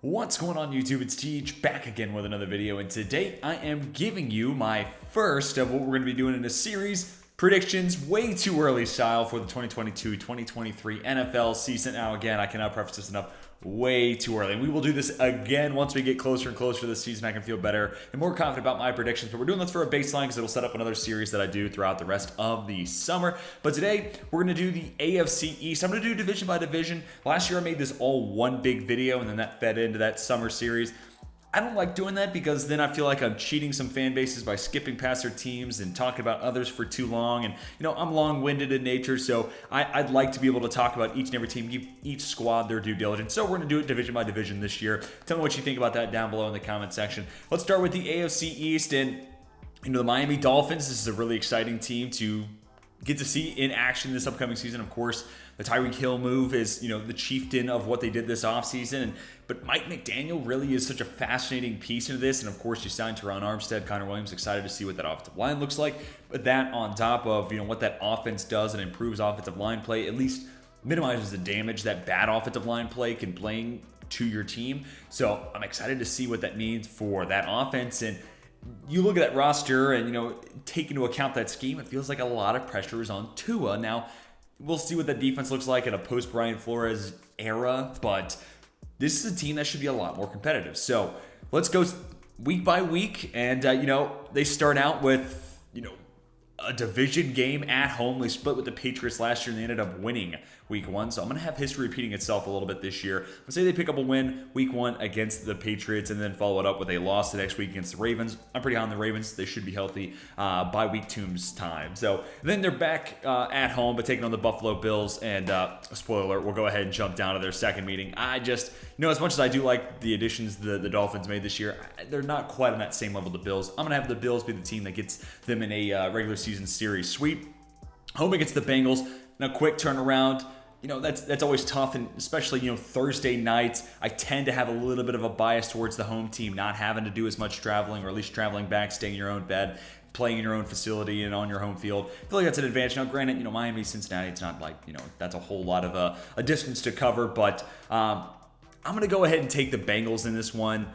What's going on YouTube? It's TH back again with another video, and today I am giving you my first of what we're going to be doing in a series, predictions, way too early style for the 2022-2023 NFL season. Now again, I cannot preface this enough, way too early. And we will do this again once we get closer and closer to the season. I can feel better and more confident about my predictions, but we're doing this for a baseline because it'll set up another series that I do throughout the rest of the summer. But today, we're going to do the AFC East. I'm going to do division by division. Last year, I made this all one big video, and then that fed into that summer series. I don't like doing that because then I feel like I'm cheating some fan bases by skipping past their teams and talking about others for too long. And, I'm long-winded in nature, so I'd like to be able to talk about each and every team, give each squad their due diligence. So we're going to do it division by division this year. Tell me what you think about that down below in the comment section. Let's start with the AFC East and, the Miami Dolphins. This is a really exciting team to get to see in action this upcoming season. Of course, the Tyreek Hill move is, the chieftain of what they did this offseason. But Mike McDaniel really is such a fascinating piece into this. And of course, you signed Teron Armstead, Connor Williams, excited to see what that offensive line looks like. But that on top of, what that offense does and improves offensive line play, at least minimizes the damage that bad offensive line play can bring to your team. So I'm excited to see what that means for that offense. And you look at that roster and, take into account that scheme, it feels like a lot of pressure is on Tua. Now, we'll see what that defense looks like in a post-Brian Flores era, but this is a team that should be a lot more competitive. So let's go week by week. And, they start out with, a division game at home. They split with the Patriots last year and they ended up winning week one. So I'm going to have history repeating itself a little bit this year. Let's say they pick up a win week one against the Patriots and then follow it up with a loss the next week against the Ravens. I'm pretty high on the Ravens. They should be healthy by week two's time. So then they're back at home, but taking on the Buffalo Bills. And spoiler alert, we'll go ahead and jump down to their second meeting. I just, as much as I do like the additions the Dolphins made this year, they're not quite on that same level the Bills. I'm going to have the Bills be the team that gets them in a regular season series sweep. Home against the Bengals. Now, quick turnaround. That's always tough, and especially, Thursday nights, I tend to have a little bit of a bias towards the home team, not having to do as much traveling, or at least traveling back, staying in your own bed, playing in your own facility and on your home field. I feel like that's an advantage. Now, granted, Miami, Cincinnati, it's not like, that's a whole lot of a distance to cover, but I'm going to go ahead and take the Bengals in this one.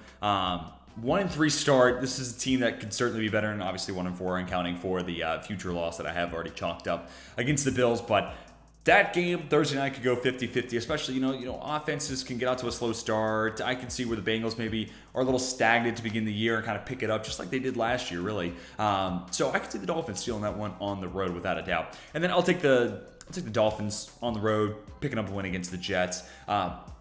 1-3 start. This is a team that could certainly be better, and obviously 1-4, accounting for the future loss that I have already chalked up against the Bills. But that game Thursday night could go 50-50, especially, offenses can get out to a slow start. I can see where the Bengals maybe are a little stagnant to begin the year and kind of pick it up just like they did last year, really. So I can see the Dolphins stealing that one on the road without a doubt. And then I'll take the Dolphins on the road, picking up a win against the Jets.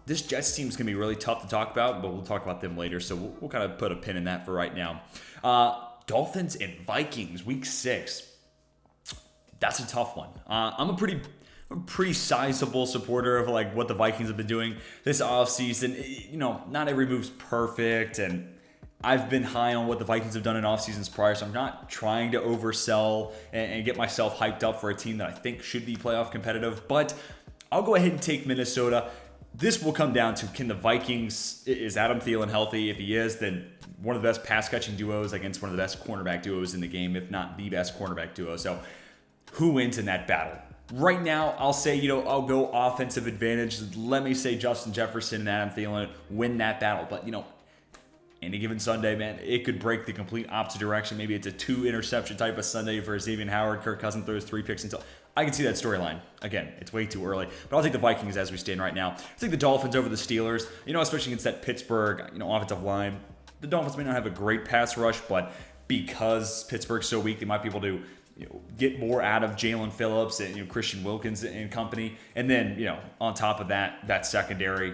This Jets team is going to be really tough to talk about, but we'll talk about them later, so we'll kind of put a pin in that for right now. Dolphins and Vikings, week 6. That's a tough one. I'm a pretty sizable supporter of what the Vikings have been doing this offseason. Not every move's perfect, and I've been high on what the Vikings have done in off seasons prior, so I'm not trying to oversell and get myself hyped up for a team that I think should be playoff competitive, but I'll go ahead and take Minnesota. This will come down to, can the Vikings, is Adam Thielen healthy? If he is, then one of the best pass-catching duos against one of the best cornerback duos in the game, if not the best cornerback duo. So who wins in that battle? Right now, I'll say, I'll go offensive advantage. Let me say Justin Jefferson and Adam Thielen win that battle. But, any given Sunday, man, it could break the complete opposite direction. Maybe it's a 2-interception type of Sunday for Xavier Howard. Kirk Cousins throws 3 picks until... I can see that storyline. Again, it's way too early. But I'll take the Vikings as we stand right now. I'll take the Dolphins over the Steelers. Especially against that Pittsburgh, offensive line. The Dolphins may not have a great pass rush, but because Pittsburgh's so weak, they might be able to get more out of Jalen Phillips and Christian Wilkins and company. And then, on top of that secondary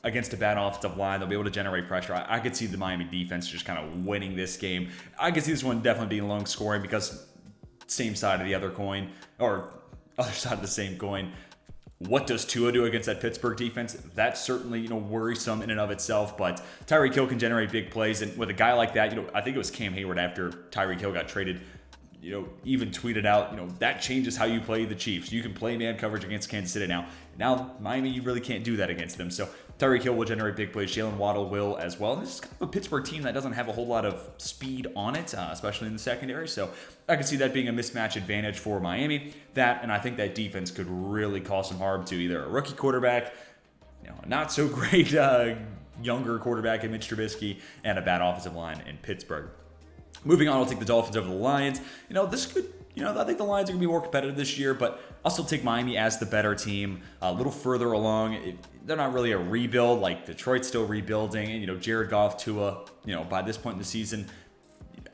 against a bad offensive line, they'll be able to generate pressure. I could see the Miami defense just kind of winning this game. I could see this one definitely being long scoring because same side of the other coin, or other side of the same coin. What does Tua do against that Pittsburgh defense? That's certainly, worrisome in and of itself, but Tyreek Hill can generate big plays, and with a guy like that, I think it was Cam Hayward after Tyreek Hill got traded, even tweeted out, that changes how you play the Chiefs. You can play man coverage against Kansas City now. Now, Miami, you really can't do that against them. So Tyreek Hill will generate big plays. Jalen Waddle will as well. And this is kind of a Pittsburgh team that doesn't have a whole lot of speed on it, especially in the secondary. So I can see that being a mismatch advantage for Miami. And I think that defense could really cause some harm to either a rookie quarterback, a not so great younger quarterback in Mitch Trubisky, and a bad offensive line in Pittsburgh. Moving on, I'll take the Dolphins over the Lions. This could, I think the Lions are going to be more competitive this year, but I'll still take Miami as the better team. A little further along. They're not really a rebuild. Like, Detroit's still rebuilding. And, Jared Goff, Tua, by this point in the season,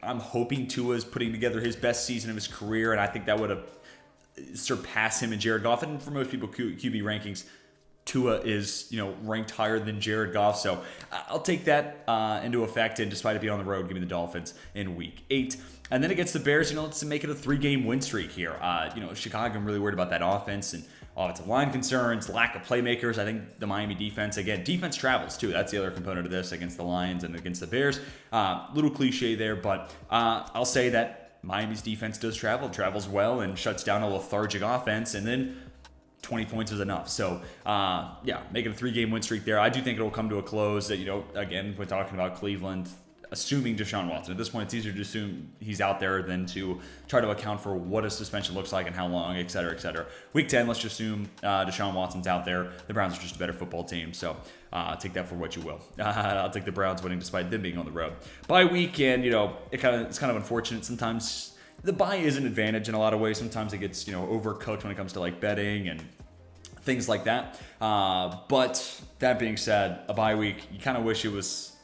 I'm hoping Tua is putting together his best season of his career, and I think that would have surpassed him and Jared Goff. And for most people, QB rankings, Tua is, ranked higher than Jared Goff. So I'll take that into effect. And despite it being on the road, give me the Dolphins in week 8. And then against the Bears, let's make it a 3-game win streak here. Chicago, I'm really worried about that offense and offensive line concerns, lack of playmakers. I think the Miami defense, again, defense travels too. That's the other component of this against the Lions and against the Bears. Little cliche there, but I'll say that Miami's defense travels well and shuts down a lethargic offense. And then 20 points is enough. So, make it a 3-game win streak there. I do think it will come to a close. That again, we're talking about Cleveland, assuming Deshaun Watson. At this point, it's easier to assume he's out there than to try to account for what a suspension looks like and how long, et cetera, et cetera. Week 10, let's just assume Deshaun Watson's out there. The Browns are just a better football team. So, take that for what you will. I'll take the Browns winning despite them being on the road. Bye week, and it's kind of unfortunate sometimes. The bye is an advantage in a lot of ways. Sometimes it gets, overcooked when it comes to like betting and things like that. But that being said, a bye week, you kind of wish it was,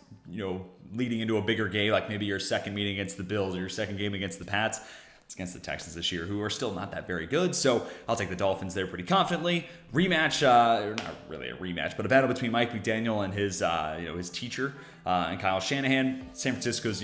leading into a bigger game, like maybe your second meeting against the Bills or your second game against the Pats. It's against the Texans this year, who are still not that very good. So I'll take the Dolphins there pretty confidently. Rematch, or not really a rematch, but a battle between Mike McDaniel and his teacher and Kyle Shanahan. San Francisco's,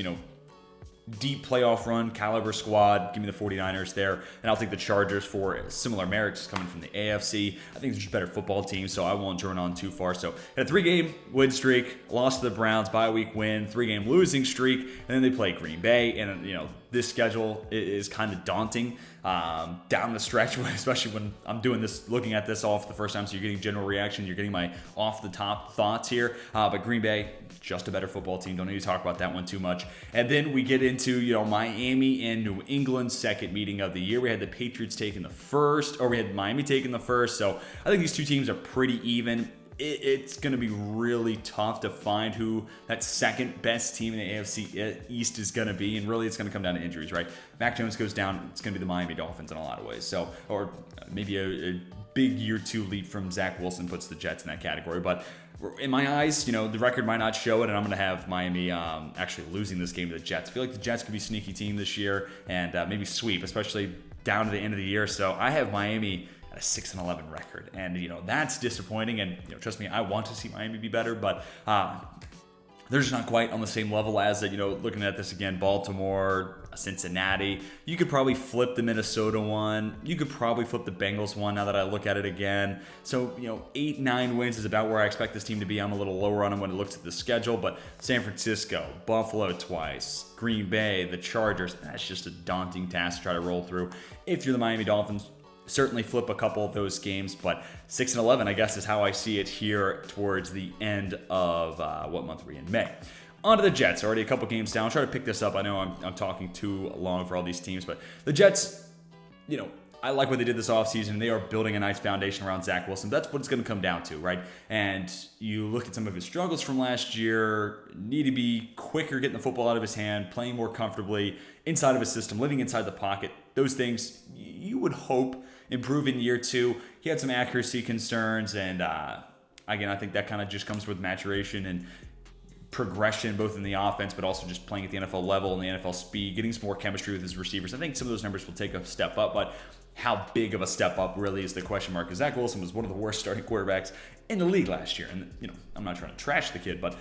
deep playoff run, caliber squad. Give me the 49ers there. And I'll take the Chargers for similar merits coming from the AFC. I think they're just a better football team, so I won't drone on too far. So, a 3-game win streak, loss to the Browns, bye week win, 3-game losing streak, and then they play Green Bay. And, this schedule is kind of daunting down the stretch, especially when I'm doing this, looking at this off the first time. So you're getting general reaction. You're getting my off-the-top thoughts here. But Green Bay, just a better football team. Don't need to talk about that one too much. And then we get into, Miami and New England's second meeting of the year. We had the Patriots taking the first, or we had Miami taking the first. So I think these two teams are pretty even. It's going to be really tough to find who that second best team in the AFC East is going to be. And really, it's going to come down to injuries, right? Mac Jones goes down, it's going to be the Miami Dolphins in a lot of ways. So, or maybe a big year 2 leap from Zach Wilson puts the Jets in that category. But in my eyes, the record might not show it, and I'm going to have Miami actually losing this game to the Jets. I feel like the Jets could be a sneaky team this year and maybe sweep, especially down to the end of the year. So I have Miami at a 6-11 record, and that's disappointing. And trust me, I want to see Miami be better, but they're just not quite on the same level as that. Looking at this again, Baltimore, Cincinnati. You could probably flip the Minnesota one. You could probably flip the Bengals one now that I look at it again. So 8-9 wins is about where I expect this team to be. I'm a little lower on them when it looks at the schedule, but San Francisco, Buffalo twice, Green Bay, the Chargers. That's just a daunting task to try to roll through. If you're the Miami Dolphins, certainly flip a couple of those games, but 6-11, I guess, is how I see it here towards the end of what month are we in? May. On to the Jets. Already a couple games down. I'll try to pick this up. I know I'm talking too long for all these teams, but the Jets, I like what they did this offseason. They are building a nice foundation around Zach Wilson. That's what it's going to come down to, right? And you look at some of his struggles from last year, need to be quicker getting the football out of his hand, playing more comfortably inside of his system, living inside the pocket. Those things you would hope improve in year 2. He had some accuracy concerns, and again, I think that kind of just comes with maturation and progression, both in the offense, but also just playing at the NFL level and the NFL speed, getting some more chemistry with his receivers. I think some of those numbers will take a step up, but how big of a step up really is the question mark, because Zach Wilson was one of the worst starting quarterbacks in the league last year. And, I'm not trying to trash the kid, but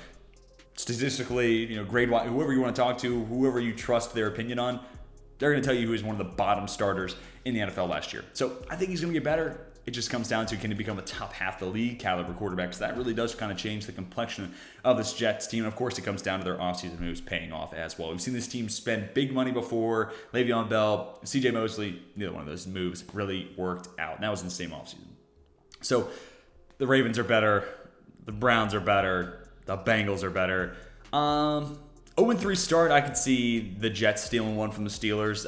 statistically, grade-wise, whoever you want to talk to, whoever you trust their opinion on, they're going to tell you who is one of the bottom starters in the NFL last year. So I think he's going to get better. it just comes down to, can he become a top half the league caliber quarterback? Because that really does kind of change the complexion of this Jets team. And of course, it comes down to their offseason moves paying off as well. We've seen this team spend big money before. Le'Veon Bell, CJ Mosley, neither one of those moves really worked out. And that was in the same offseason. So the Ravens are better. The Browns are better. The Bengals are better. 0-3 start, I could see the Jets stealing one from the Steelers.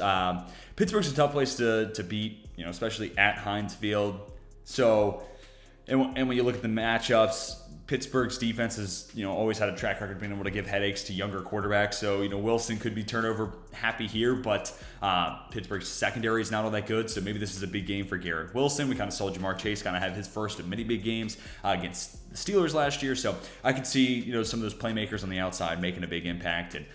Pittsburgh's a tough place to beat, especially at Heinz Field. So, and when you look at the matchups, Pittsburgh's defense has, always had a track record of being able to give headaches to younger quarterbacks. So, Wilson could be turnover happy here, but Pittsburgh's secondary is not all that good. So maybe this is a big game for Garrett Wilson. We kind of saw Jamar Chase kind of have his first of many big games against the Steelers last year. So I could see, some of those playmakers on the outside making a big impact and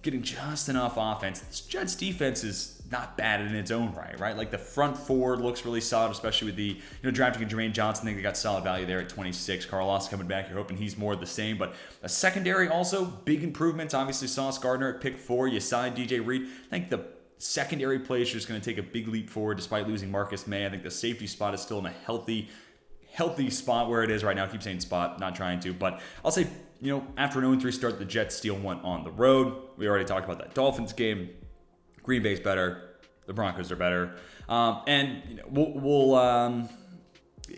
getting just enough offense. This Jets defense is not bad in its own right? Like the front four looks really solid, especially with the, drafting a Jermaine Johnson. I think they got solid value there at 26. Carl Lawson coming back. You're hoping he's more of the same. But a secondary also, big improvements. Obviously, Sauce Gardner at pick 4. You signed DJ Reed. I think the secondary play is just going to take a big leap forward despite losing Marcus May. I think the safety spot is still in a healthy spot where it is right now. I keep saying spot, not trying to. But I'll say, after an 0-3 start, the Jets steal one on the road. We already talked about that Dolphins game. Green Bay's better. The Broncos are better. And we'll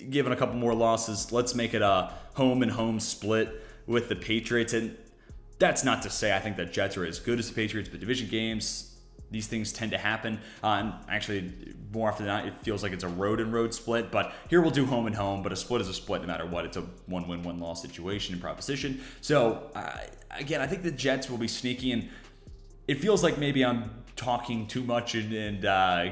given a couple more losses, let's make it a home and home split with the Patriots. And that's not to say I think that Jets are as good as the Patriots, but division games, these things tend to happen. And actually, more often than not, it feels like it's a road and road split. But here we'll do home and home, but a split is a split no matter what. It's a 1-win, 1-loss situation in proposition. So, again, I think the Jets will be sneaky, and it feels like maybe I'm talking too much and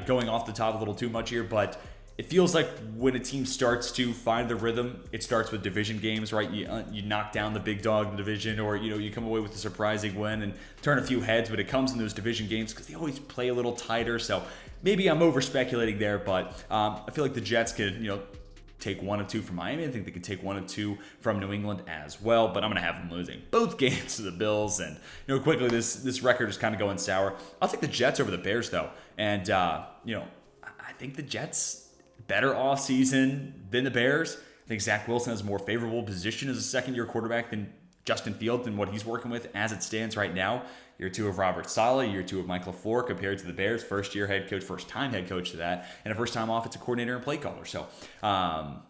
going off the top a little too much here, but it feels like when a team starts to find the rhythm, it starts with division games, right? You knock down the big dog in the division, or you come away with a surprising win and turn a few heads, but it comes in those division games because they always play a little tighter. So maybe I'm over speculating there, but I feel like the Jets could take 1 of 2 from Miami. I think they could take 1 of 2 from New England as well, but I'm going to have them losing both games to the Bills. And quickly, this record is kind of going sour. I'll take the Jets over the Bears though, and I think the Jets better offseason than the Bears. I think Zach Wilson has a more favorable position as a second-year quarterback than Justin Fields and what he's working with as it stands right now. Year 2 of Robert Saleh, year 2 of Mike LaFleur compared to the Bears. First-time head coach to that, and a first-time offensive coordinator and play caller. So, a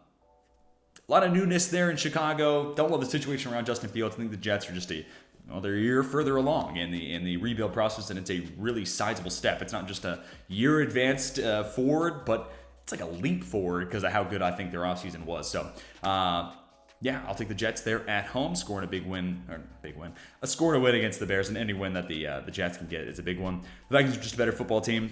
lot of newness there in Chicago. Don't love the situation around Justin Fields. I think the Jets are just they're a year further along in the rebuild process, and it's a really sizable step. It's not just a year advanced forward, but it's like a leap forward because of how good I think their offseason was. So, I'll take the Jets there at home, scoring a scoring a win against the Bears, and any win that the Jets can get is a big one. The Vikings are just a better football team.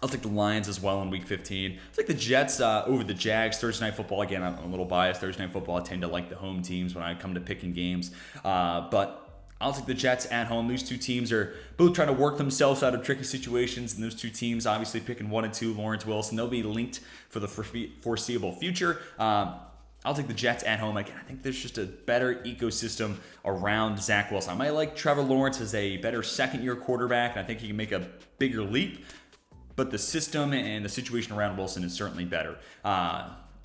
I'll take the Lions as well in Week 15. I'll take the Jets over the Jags. Thursday Night Football, again, I'm a little biased. Thursday Night Football, I tend to like the home teams when I come to picking games. But I'll take the Jets at home. These two teams are both trying to work themselves out of tricky situations, and those two teams obviously picking 1 and 2, Lawrence Wilson. They'll be linked for the foreseeable future. I'll take the Jets at home. Again, I think there's just a better ecosystem around Zach Wilson. I might like Trevor Lawrence as a better second-year quarterback, and I think he can make a bigger leap. But the system and the situation around Wilson is certainly better.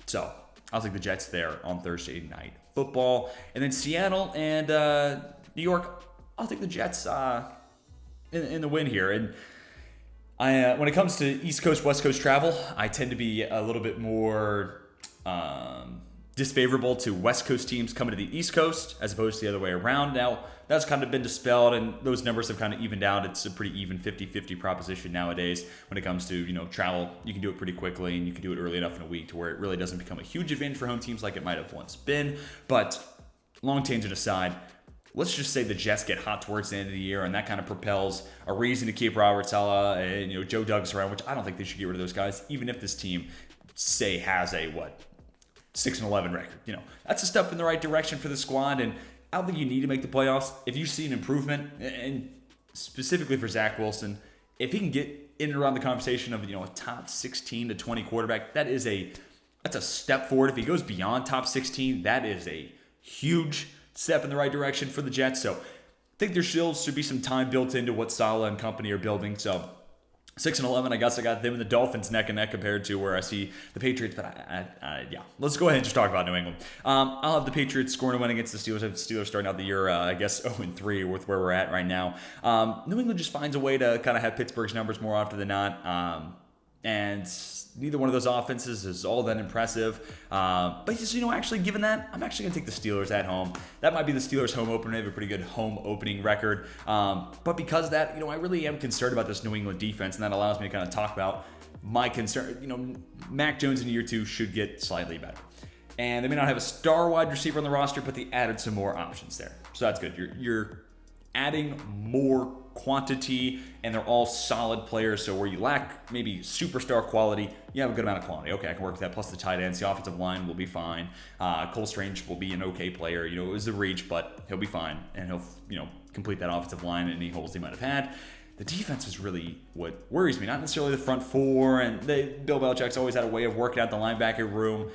So I'll take the Jets there on Thursday Night Football. And then Seattle and New York, I'll take the Jets in the win here. And when it comes to East Coast, West Coast travel, I tend to be a little bit more disfavorable to West Coast teams coming to the East Coast as opposed to the other way around. Now, that's kind of been dispelled, and those numbers have kind of evened out. It's a pretty even 50-50 proposition nowadays when it comes to, travel. You can do it pretty quickly, and you can do it early enough in a week to where it really doesn't become a huge advantage for home teams like it might have once been. But long tangent aside, let's just say the Jets get hot towards the end of the year, and that kind of propels a reason to keep Robert Saleh and Joe Douglas around, which I don't think they should get rid of those guys, even if this team, say, has a 6-11 record. That's a step in the right direction for the squad, and I don't think you need to make the playoffs. If you see an improvement, and specifically for Zach Wilson, if he can get in and around the conversation of a top 16 to 20 quarterback, that's a step forward. If he goes beyond top 16, that is a huge step in the right direction for the Jets. So I think there still should be some time built into what Saleh and company are building. So 6-11, I guess I got them and the Dolphins neck and neck compared to where I see the Patriots. But yeah, let's go ahead and just talk about New England. I'll have the Patriots scoring a win against the Steelers. I have the Steelers starting out the year, I guess, 0-3 with where we're at right now. New England just finds a way to kind of have Pittsburgh's numbers more often than not. And neither one of those offenses is all that impressive. But just, actually given that, I'm actually going to take the Steelers at home. That might be the Steelers' home opener. They have a pretty good home opening record. But because of that, I really am concerned about this New England defense, and that allows me to kind of talk about my concern. Mac Jones in year 2 should get slightly better. And they may not have a star wide receiver on the roster, but they added some more options there. So that's good. You're adding more quantity, and they're all solid players. So where you lack maybe superstar quality, you have a good amount of quality. Okay, I can work with that. Plus the tight ends, the offensive line will be fine. Cole Strange will be an okay player. It was a reach, but he'll be fine, and he'll complete that offensive line in any holes he might have had. The defense is really what worries me, not necessarily the front four. And Bill Belichick's always had a way of working out the linebacker room.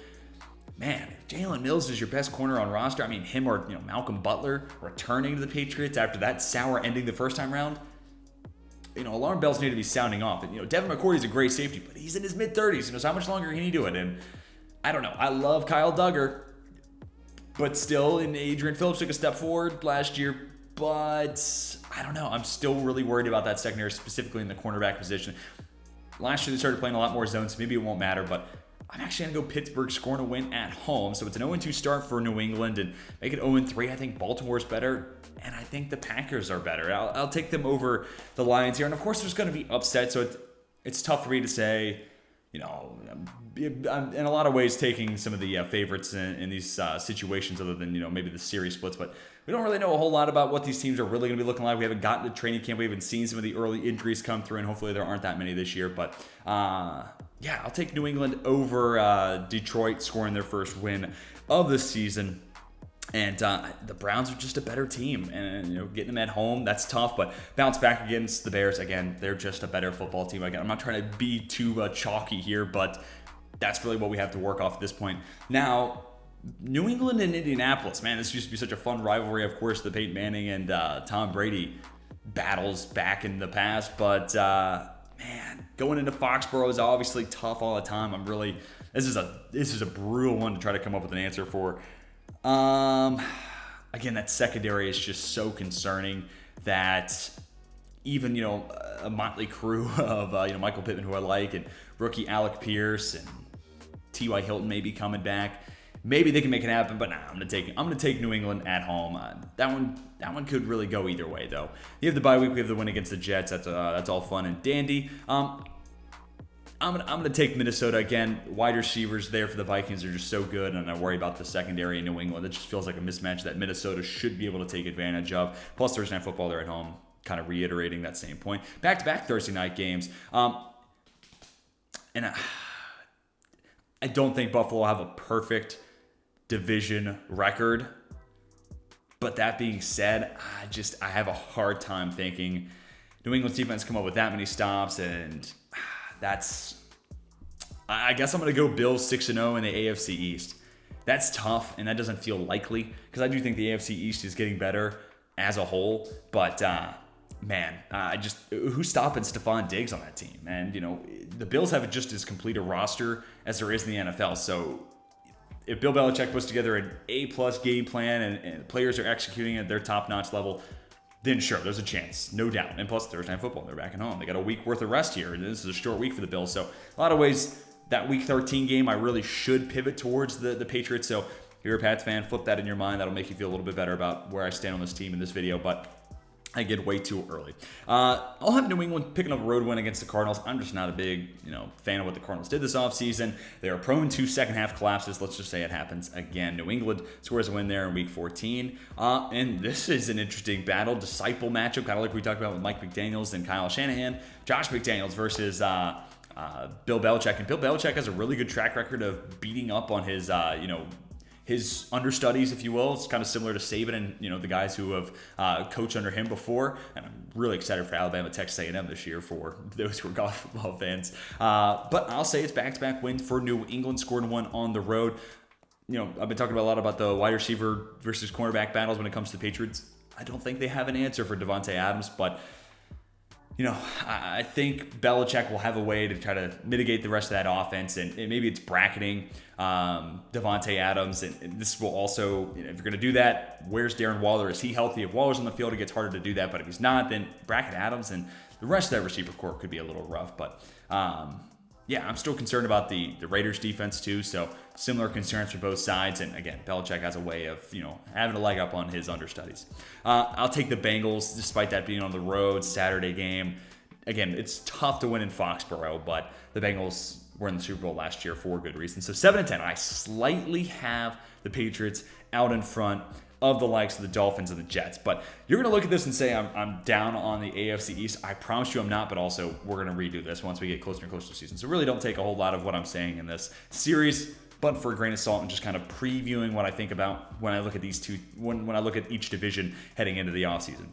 Man, if Jalen Mills is your best corner on roster, him or Malcolm Butler returning to the Patriots after that sour ending the first time round, alarm bells need to be sounding off. And Devin McCourty's a great safety, but he's in his mid-30s. So how much longer can he do it? And I don't know. I love Kyle Duggar, but still, and Adrian Phillips took a step forward last year. But I don't know. I'm still really worried about that secondary, specifically in the cornerback position. Last year they started playing a lot more zones, so maybe it won't matter, but I'm actually going to go Pittsburgh scoring a win at home. So it's an 0-2 start for New England and make it 0-3. I think Baltimore's better, and I think the Packers are better. I'll take them over the Lions here. And, of course, there's going to be upset, so it's tough for me to say, I'm in a lot of ways taking some of the favorites in these situations other than, maybe the series splits. But we don't really know a whole lot about what these teams are really going to be looking like. We haven't gotten to training camp. We haven't seen some of the early injuries come through, and hopefully there aren't that many this year. But, yeah, I'll take New England over Detroit scoring their first win of the season. And the Browns are just a better team. And, getting them at home, that's tough. But bounce back against the Bears. Again, they're just a better football team. Again, I'm not trying to be too chalky here, but that's really what we have to work off at this point. Now, New England and Indianapolis. Man, this used to be such a fun rivalry. Of course, the Peyton Manning and Tom Brady battles back in the past. But, man, going into Foxborough is obviously tough all the time. This is a brutal one to try to come up with an answer for. Again, that secondary is just so concerning that even, a motley crew of, Michael Pittman, who I like, and rookie Alec Pierce and T.Y. Hilton may be coming back. Maybe they can make it happen, but I'm gonna take New England at home. That one could really go either way, though. You have the bye week. We have the win against the Jets. That's all fun and dandy. I'm gonna take Minnesota again. Wide receivers there for the Vikings are just so good, and I worry about the secondary in New England. It just feels like a mismatch that Minnesota should be able to take advantage of. Plus Thursday Night Football, they're at home, kind of reiterating that same point. Back-to-back Thursday night games, and I don't think Buffalo will have a perfect division record. But that being said, I have a hard time thinking New England's defense come up with that many stops, and I guess I'm going to go Bills 6-0 in the AFC East. That's tough, and that doesn't feel likely because I do think the AFC East is getting better as a whole. But, who's stopping Stephon Diggs on that team? And, the Bills have just as complete a roster as there is in the NFL. So if Bill Belichick puts together an A-plus game plan and players are executing at their top-notch level, then sure, there's a chance, no doubt. And plus, Thursday Night Football, they're back at home. They got a week worth of rest here. This is a short week for the Bills. So a lot of ways, that Week 13 game, I really should pivot towards the Patriots. So if you're a Pats fan, flip that in your mind. That'll make you feel a little bit better about where I stand on this team in this video. But I get way too early. I'll have New England picking up a road win against the Cardinals. I'm just not a big, fan of what the Cardinals did this offseason. They are prone to second half collapses. Let's just say it happens again. New England scores a win there in Week 14. And this is an interesting battle, disciple matchup, kind of like we talked about with Mike McDaniels and Kyle Shanahan. Josh McDaniels versus Bill Belichick. And Bill Belichick has a really good track record of beating up on his, his understudies, if you will. It's kind of similar to Saban and, the guys who have coached under him before. And I'm really excited for Alabama, Texas A&M this year for those who are golf football fans. But I'll say it's back-to-back wins for New England, scoring one on the road. I've been talking a lot about the wide receiver versus cornerback battles when it comes to the Patriots. I don't think they have an answer for Devontae Adams, but I think Belichick will have a way to try to mitigate the rest of that offense, and maybe it's bracketing Devontae Adams, and this will also, if you're going to do that, where's Darren Waller? Is he healthy? If Waller's on the field, it gets harder to do that, but if he's not, then bracket Adams, and the rest of that receiver core could be a little rough, but yeah, I'm still concerned about the Raiders defense too, so similar concerns for both sides, and again, Belichick has a way of, having a leg up on his understudies. I'll take the Bengals, despite that being on the road, Saturday game. Again, it's tough to win in Foxborough, but the Bengals were in the Super Bowl last year for a good reason. So 7-10, I slightly have the Patriots out in front of the likes of the Dolphins and the Jets. But you're going to look at this and say I'm down on the AFC East. I promise you I'm not, but also we're going to redo this once we get closer and closer to the season. So really don't take a whole lot of what I'm saying in this series, but for a grain of salt and just kind of previewing what I think about when I look at these two, when I look at each division heading into the offseason.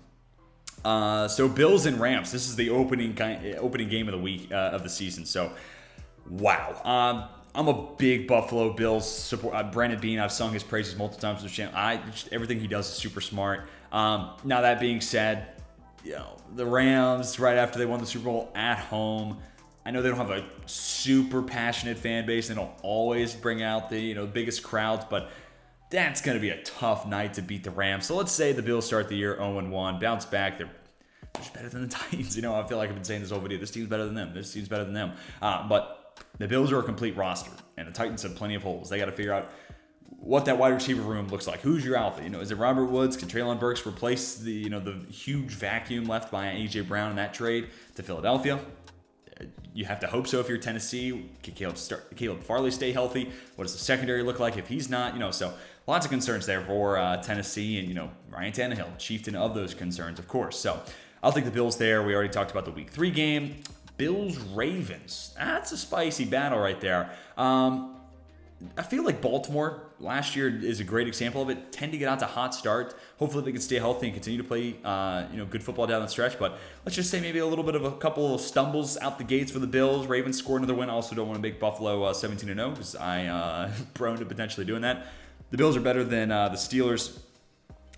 So Bills and Rams. This is the opening game of the week of the season. So, wow. I'm a big Buffalo Bills support. Brandon Beane, I've sung his praises multiple times on the channel. Everything he does is super smart. Now that being said, the Rams, right after they won the Super Bowl at home, I know they don't have a super passionate fan base. They don't always bring out the biggest crowds, but that's going to be a tough night to beat the Rams. So let's say the Bills start the year 0-1, bounce back. They're just better than the Titans. I feel like I've been saying this whole video. This team's better than them. This team's better than them. But the Bills are a complete roster, and the Titans have plenty of holes. They got to figure out what that wide receiver room looks like. Who's your alpha? Is it Robert Woods? Can Treylon Burks replace the huge vacuum left by A.J. Brown in that trade to Philadelphia? You have to hope so if you're Tennessee. Can Caleb Farley stay healthy? What does the secondary look like if he's not? So lots of concerns there for Tennessee, and Ryan Tannehill, chieftain of those concerns, of course. So I'll take the Bills there. We already talked about the Week 3 game. Bills-Ravens. That's a spicy battle right there. I feel like Baltimore last year is a great example of it. Tend to get out to hot start. Hopefully they can stay healthy and continue to play good football down the stretch. But let's just say maybe a little bit of a couple of stumbles out the gates for the Bills. Ravens score another win. I also don't want to make Buffalo 17-0 because I'm prone to potentially doing that. The Bills are better than the Steelers.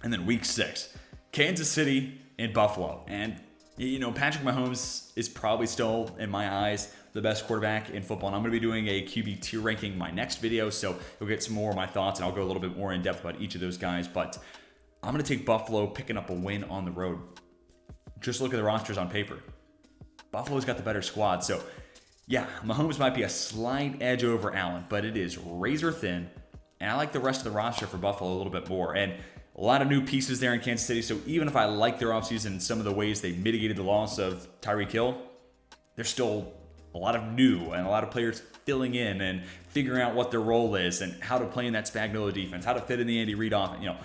And then Week 6, Kansas City and Buffalo. And Patrick Mahomes is probably still, in my eyes, the best quarterback in football. And I'm going to be doing a QB tier ranking in my next video, so you'll get some more of my thoughts, and I'll go a little bit more in depth about each of those guys. But I'm going to take Buffalo picking up a win on the road. Just look at the rosters on paper. Buffalo's got the better squad. So, yeah, Mahomes might be a slight edge over Allen, but it is razor thin. And I like the rest of the roster for Buffalo a little bit more. And a lot of new pieces there in Kansas City, so even if I like their offseason and some of the ways they mitigated the loss of Tyreek Hill, there's still a lot of new and a lot of players filling in and figuring out what their role is and how to play in that Spagnuolo defense, how to fit in the Andy Reid offense. A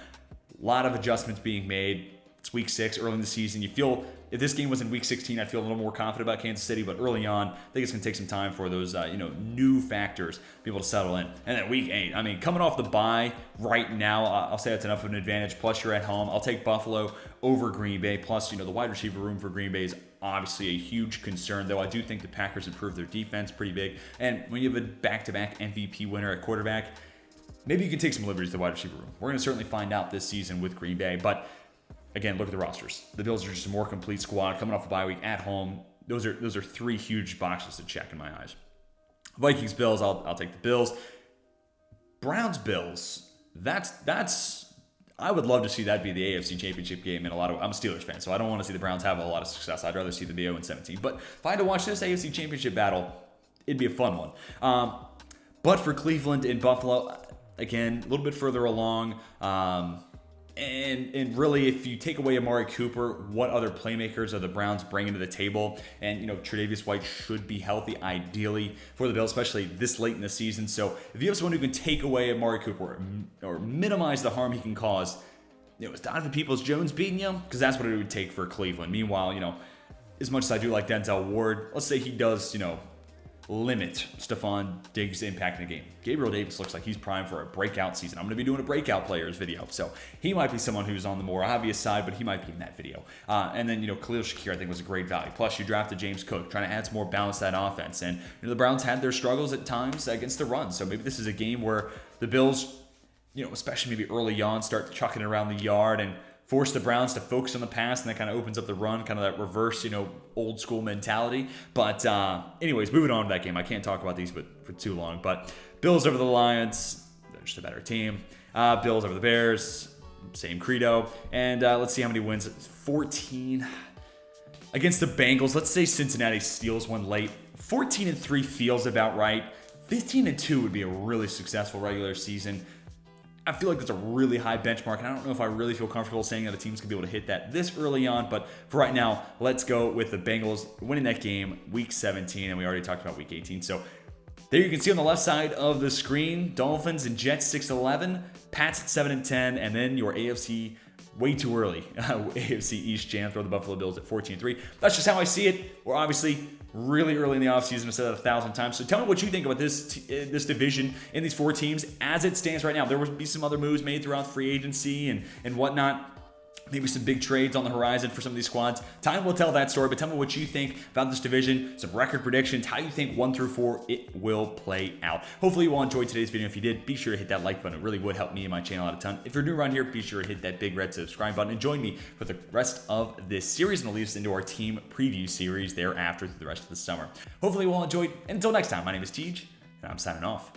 lot of adjustments being made. It's Week 6, early in the season. You feel, if this game was in Week 16, I'd feel a little more confident about Kansas City, but early on, I think it's going to take some time for those, new factors to be able to settle in. And then Week 8, coming off the bye right now, I'll say that's enough of an advantage. Plus, you're at home. I'll take Buffalo over Green Bay. Plus, the wide receiver room for Green Bay is obviously a huge concern, though I do think the Packers improved their defense pretty big. And when you have a back-to-back MVP winner at quarterback, maybe you can take some liberties to the wide receiver room. We're going to certainly find out this season with Green Bay, but again, look at the rosters. The Bills are just a more complete squad coming off a bye week at home. Those are three huge boxes to check in my eyes. Vikings, Bills, I'll take the Bills. Browns, Bills. That's I would love to see that be the AFC Championship game in a lot of. I'm a Steelers fan, so I don't want to see the Browns have a lot of success. I'd rather see them be 0-17. But if I had to watch this AFC Championship battle, it'd be a fun one. But for Cleveland and Buffalo, again, a little bit further along. And really, if you take away Amari Cooper, what other playmakers are the Browns bringing to the table? And, Tre'Davious White should be healthy, ideally, for the Bills, especially this late in the season. So if you have someone who can take away Amari Cooper or minimize the harm he can cause, is Donovan Peoples-Jones beating you? Because that's what it would take for Cleveland. Meanwhile, as much as I do like Denzel Ward, let's say he does, limit Stephon Diggs' impact in the game. Gabriel Davis looks like he's primed for a breakout season. I'm going to be doing a breakout players video, so he might be someone who's on the more obvious side, but he might be in that video. And then, Khalil Shakir, I think, was a great value. Plus, you drafted James Cook, trying to add some more balance to that offense. And the Browns had their struggles at times against the run, so maybe this is a game where the Bills, especially maybe early on, start chucking it around the yard and force the Browns to focus on the pass, and that kind of opens up the run, kind of that reverse, old school mentality. But anyways, moving on to that game. I can't talk about these for too long. But Bills over the Lions, they're just a better team. Bills over the Bears, same credo. And let's see how many wins. 14 against the Bengals. Let's say Cincinnati steals one late. 14-3 feels about right. 15-2 would be a really successful regular season. I feel like that's a really high benchmark, and I don't know if I really feel comfortable saying that a team's going to be able to hit that this early on, but for right now, let's go with the Bengals winning that game week 17, and we already talked about week 18. So there you can see on the left side of the screen, Dolphins and Jets 6-11, Pats at 7-10, and then your AFC way too early. AFC East jam, throw the Buffalo Bills at 14-3. That's just how I see it. We're obviously really early in the offseason. I've said that 1,000 times. So tell me what you think about this division and these 4 teams as it stands right now. There will be some other moves made throughout free agency and whatnot. Maybe some big trades on the horizon for some of these squads. Time will tell that story, but tell me what you think about this division, some record predictions, how you think 1 through 4 it will play out. Hopefully you all enjoyed today's video. If you did, be sure to hit that like button. It really would help me and my channel out a ton. If you're new around here, be sure to hit that big red subscribe button and join me for the rest of this series, and it'll lead us into our team preview series thereafter through the rest of the summer. Hopefully you all enjoyed, and until next time, my name is Tej, and I'm signing off.